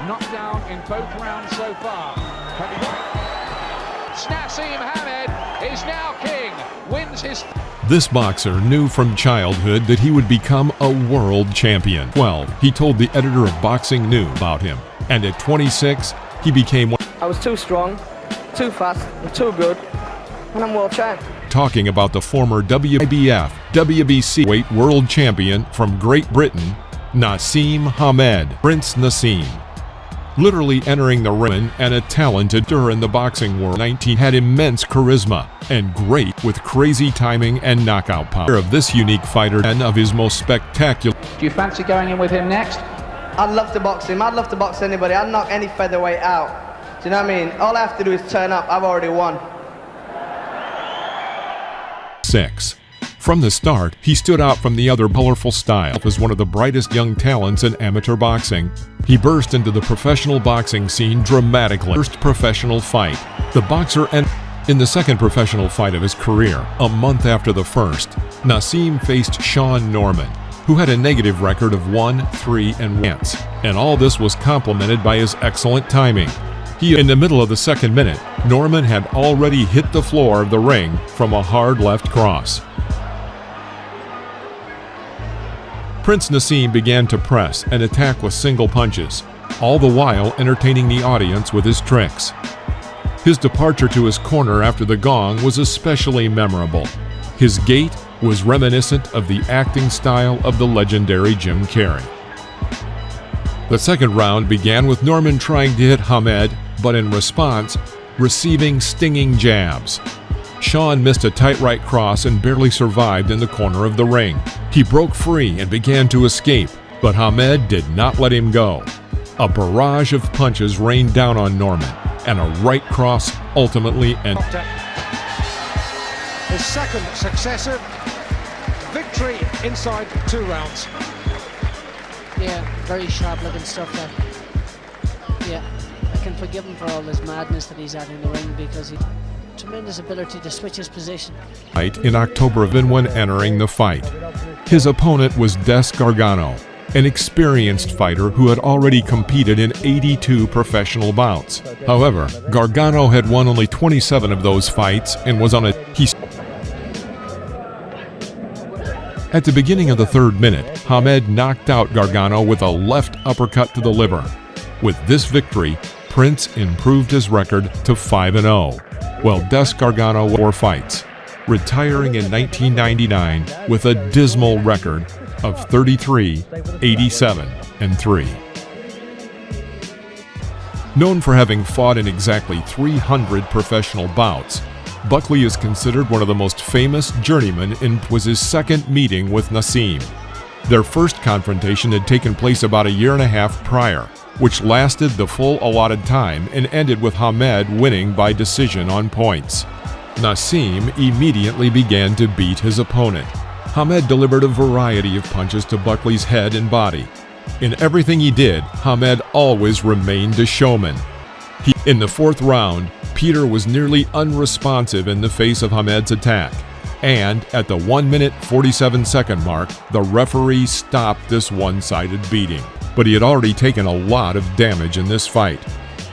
knocked down in both rounds so far. Naseem Hamed is now king, wins his... This boxer knew from childhood that he would become a world champion. 12, he told the editor of Boxing News about him, and at 26, he became one. I was too strong, too fast, and too good, and I'm world champ. Talking about the former WBF, WBC weight world champion from Great Britain, Naseem Hamed, Prince Naseem. Literally entering the ring and a talented actor in the boxing world. 19 had immense charisma and great with crazy timing and knockout power. Of this unique fighter and of his most spectacular. Do you fancy going in with him next? I'd love to box him. I'd love to box anybody. I'd knock any featherweight out. Do you know what I mean? All I have to do is turn up. I've already won. 6. From the start, he stood out from the other colorful style. As one of the brightest young talents in amateur boxing, he burst into the professional boxing scene dramatically. First professional fight. The boxer entered in the second professional fight of his career. A month after the first, Naseem faced Sean Norman, who had a negative record of 1-3 and wins. And all this was complemented by his excellent timing. In the middle of the second minute, Norman had already hit the floor of the ring from a hard left cross. Prince Naseem began to press and attack with single punches, all the while entertaining the audience with his tricks. His departure to his corner after the gong was especially memorable. His gait was reminiscent of the acting style of the legendary Jim Carrey. The second round began with Norman trying to hit Hamed, but in response, receiving stinging jabs. Sean missed a tight right cross and barely survived in the corner of the ring. He broke free and began to escape, but Hamed did not let him go. A barrage of punches rained down on Norman, and a right cross ultimately ended. His second successive victory inside 2 rounds. Yeah, very sharp looking stuff there. Yeah, I can forgive him for all this madness that he's at in the ring because he... tremendous ability to switch his position. In October when entering the fight. His opponent was Des Gargano, an experienced fighter who had already competed in 82 professional bouts. However, Gargano had won only 27 of those fights and was on a... At the beginning of the third minute, Hamed knocked out Gargano with a left uppercut to the liver. With this victory, Prince improved his record to 5-0. While Des Gargano won 4 fights, retiring in 1999 with a dismal record of 33, 87, and 3. Known for having fought in exactly 300 professional bouts, Buckley is considered one of the most famous journeymen and was his second meeting with Naseem. Their first confrontation had taken place about a year and a half prior, which lasted the full allotted time and ended with Hamed winning by decision on points. Naseem immediately began to beat his opponent. Hamed delivered a variety of punches to Buckley's head and body. In everything he did, Hamed always remained a showman. In the fourth round, Peter was nearly unresponsive in the face of Hamed's attack, and at the 1-minute 47-second mark, the referee stopped this one-sided beating. But he had already taken a lot of damage in this fight.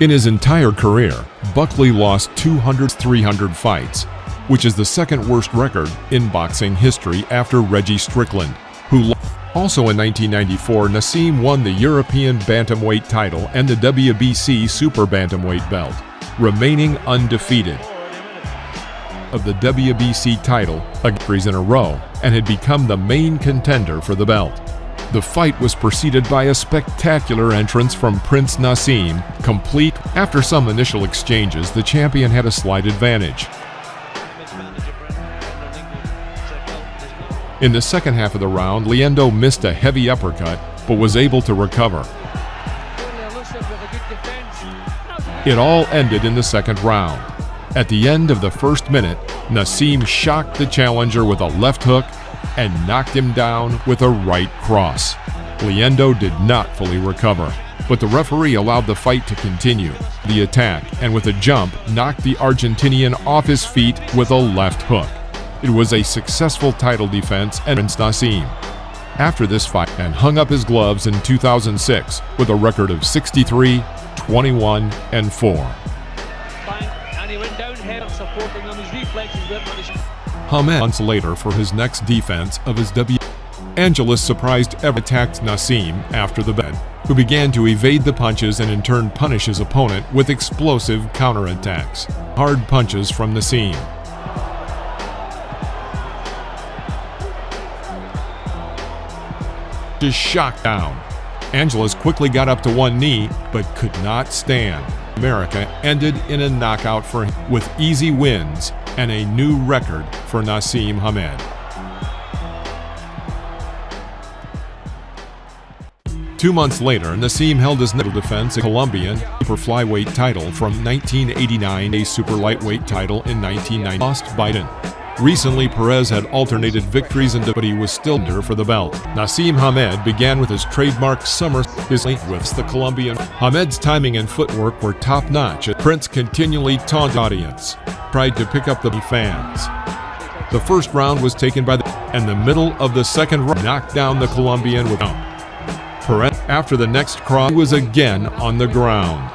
In his entire career, Buckley lost 300 fights, which is the second worst record in boxing history after Reggie Strickland, who lost. Also in 1994, Naseem won the European Bantamweight title and the WBC Super Bantamweight belt, remaining undefeated of the WBC title in a row and had become the main contender for the belt. The fight was preceded by a spectacular entrance from Prince Naseem, complete. After some initial exchanges, the champion had a slight advantage. In the second half of the round, Liendo missed a heavy uppercut, but was able to recover. It all ended in the second round. At the end of the first minute, Naseem shocked the challenger with a left hook and knocked him down with a right cross. Liendo did not fully recover, but the referee allowed the fight to continue. The attack, and with a jump, knocked the Argentinian off his feet with a left hook. It was a successful title defense and Prince Naseem. after this fight and hung up his gloves in 2006 with a record of 63, 21, and 4. And he went downhill supporting him. His reflexes weren't what he should. Hamed months later for his next defense of his Angelus surprised ever attacked Naseem after the bed, who began to evade the punches and in turn punish his opponent with explosive counterattacks. Hard punches from Naseem. Just shocked down. Angelus quickly got up to one knee, but could not stand. America ended in a knockout for him, with easy wins and a new record for Naseem Hamed. 2 months later, Naseem held his title defense, a Colombian super flyweight title from 1989, a super lightweight title in 1990. Lost Biden. Recently, Perez had alternated victories, but he was still under for the belt. Naseem Hamed began with his trademark summer with the Colombian. Hamed's timing and footwork were top-notch. Prince continually taunted the audience, tried to pick up the fans. The first round was taken by and the middle of the second round knocked down the Colombian with Perez. After the next cross, he was again on the ground.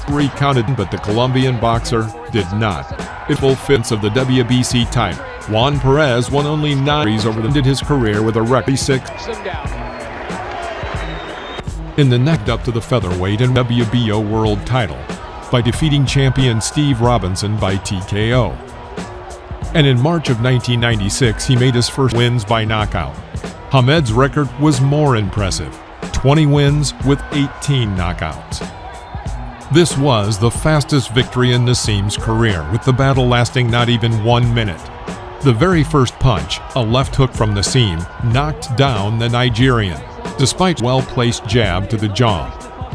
Recounted, but the Colombian boxer did not. It fulfills of the WBC title. Juan Perez won only 9 series over ended his career with a record 6. In the next up to the featherweight and WBO world title by defeating champion Steve Robinson by TKO. And in March of 1996, he made his first wins by knockout. Hamed's record was more impressive, 20 wins with 18 knockouts. This was the fastest victory in Naseem's career, with the battle lasting not even 1 minute. The very first punch, a left hook from Naseem, knocked down the Nigerian, despite well-placed jab to the jaw.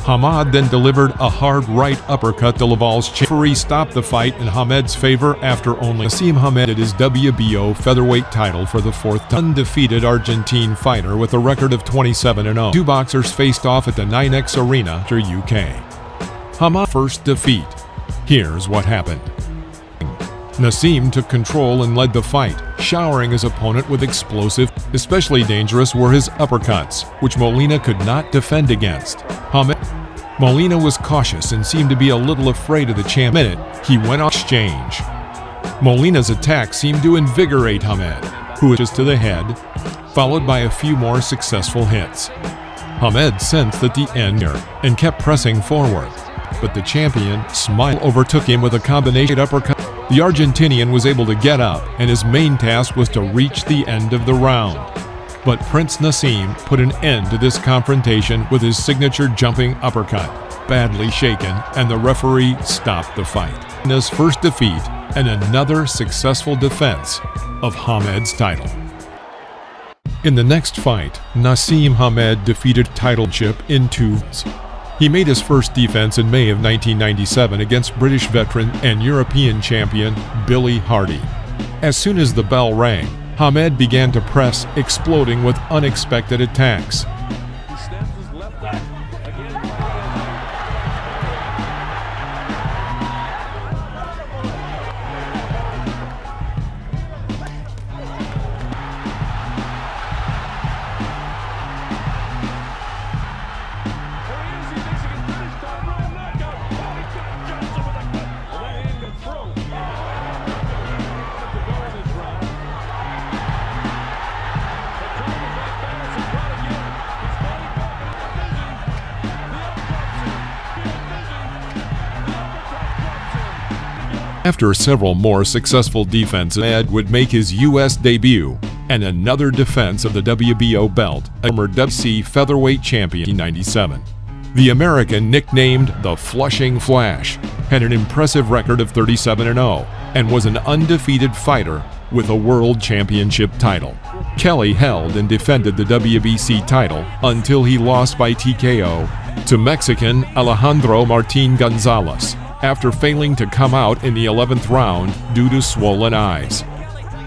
Hamed then delivered a hard right uppercut to Laval's chin. Referee stopped the fight in Hamed's favor after only Naseem Hamed at his WBO featherweight title for the 4th time. Undefeated Argentine fighter with a record of 27-0. Two boxers faced off at the 9X Arena for UK. Hamed's first defeat. Here's what happened. Naseem took control and led the fight, showering his opponent with explosive. Especially dangerous were his uppercuts, which Molina could not defend against. Molina was cautious and seemed to be a little afraid of the champion. He went on exchange. Molina's attack seemed to invigorate Hamed, who was to the head, followed by a few more successful hits. Hamed sensed that the end and kept pressing forward, but the champion smiled overtook him with a combination uppercut. The Argentinian was able to get up, and his main task was to reach the end of the round. But Prince Naseem put an end to this confrontation with his signature jumping uppercut, badly shaken, and the referee stopped the fight. His first defeat and another successful defense of Hamed's title. In the next fight, Naseem Hamed defeated title chip in 2 rounds. He made his first defense in May of 1997 against British veteran and European champion Billy Hardy. As soon as the bell rang, Hamed began to press, exploding with unexpected attacks. After several more successful defenses, Hamed would make his U.S. debut and another defense of the WBO belt, a former WC featherweight champion in 1997. The American, nicknamed the Flushing Flash, had an impressive record of 37-0 and was an undefeated fighter with a world championship title. Kelly held and defended the WBC title until he lost by TKO to Mexican Alejandro Martin Gonzalez, after failing to come out in the 11th round due to swollen eyes.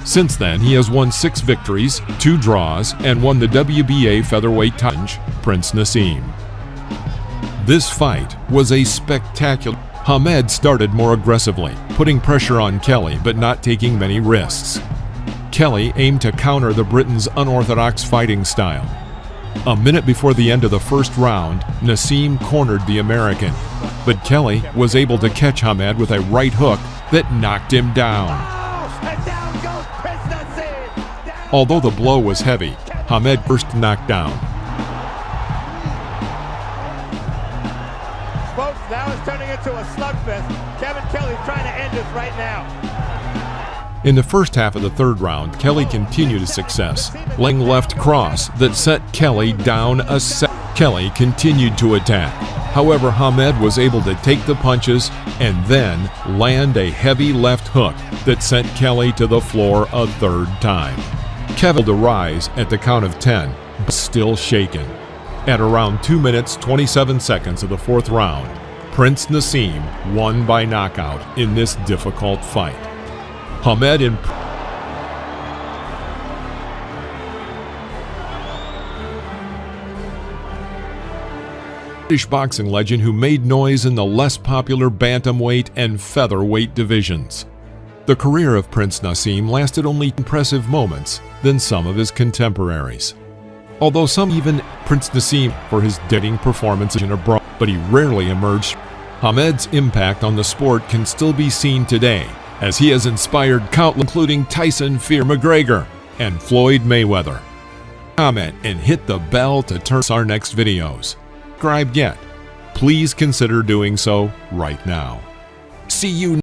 Since then, he has won 6 victories, 2 draws, and won the WBA featherweight title, Prince Naseem. This fight was a spectacular. Hamed started more aggressively, putting pressure on Kelly but not taking many risks. Kelly aimed to counter the Briton's unorthodox fighting style, A minute before the end of the first round, Naseem cornered the American, but Kelly was able to catch Hamed with a right hook that knocked him down. Although the blow was heavy, Hamed first knocked down. Folks, now it's turning into a slugfest. Kevin Kelly's trying to end this right now. In the first half of the third round, Kelly continued his success, laying left cross that set Kelly down a set. Kelly continued to attack. However, Hamed was able to take the punches and then land a heavy left hook that sent Kelly to the floor a third time. Kevin to rise at the count of 10, but still shaken. At around 2 minutes 27 seconds of the fourth round, Prince Naseem won by knockout in this difficult fight. Hamed in British boxing legend who made noise in the less popular bantamweight and featherweight divisions. The career of Prince Naseem lasted only impressive moments than some of his contemporaries. Although some even Prince Naseem for his dating performances in abroad, but he rarely emerged. Hamed's impact on the sport can still be seen today, as he has inspired countless, including Tyson Fury McGregor and Floyd Mayweather. Comment and hit the bell to turn our next videos. Subscribed yet? Please consider doing so right now. See you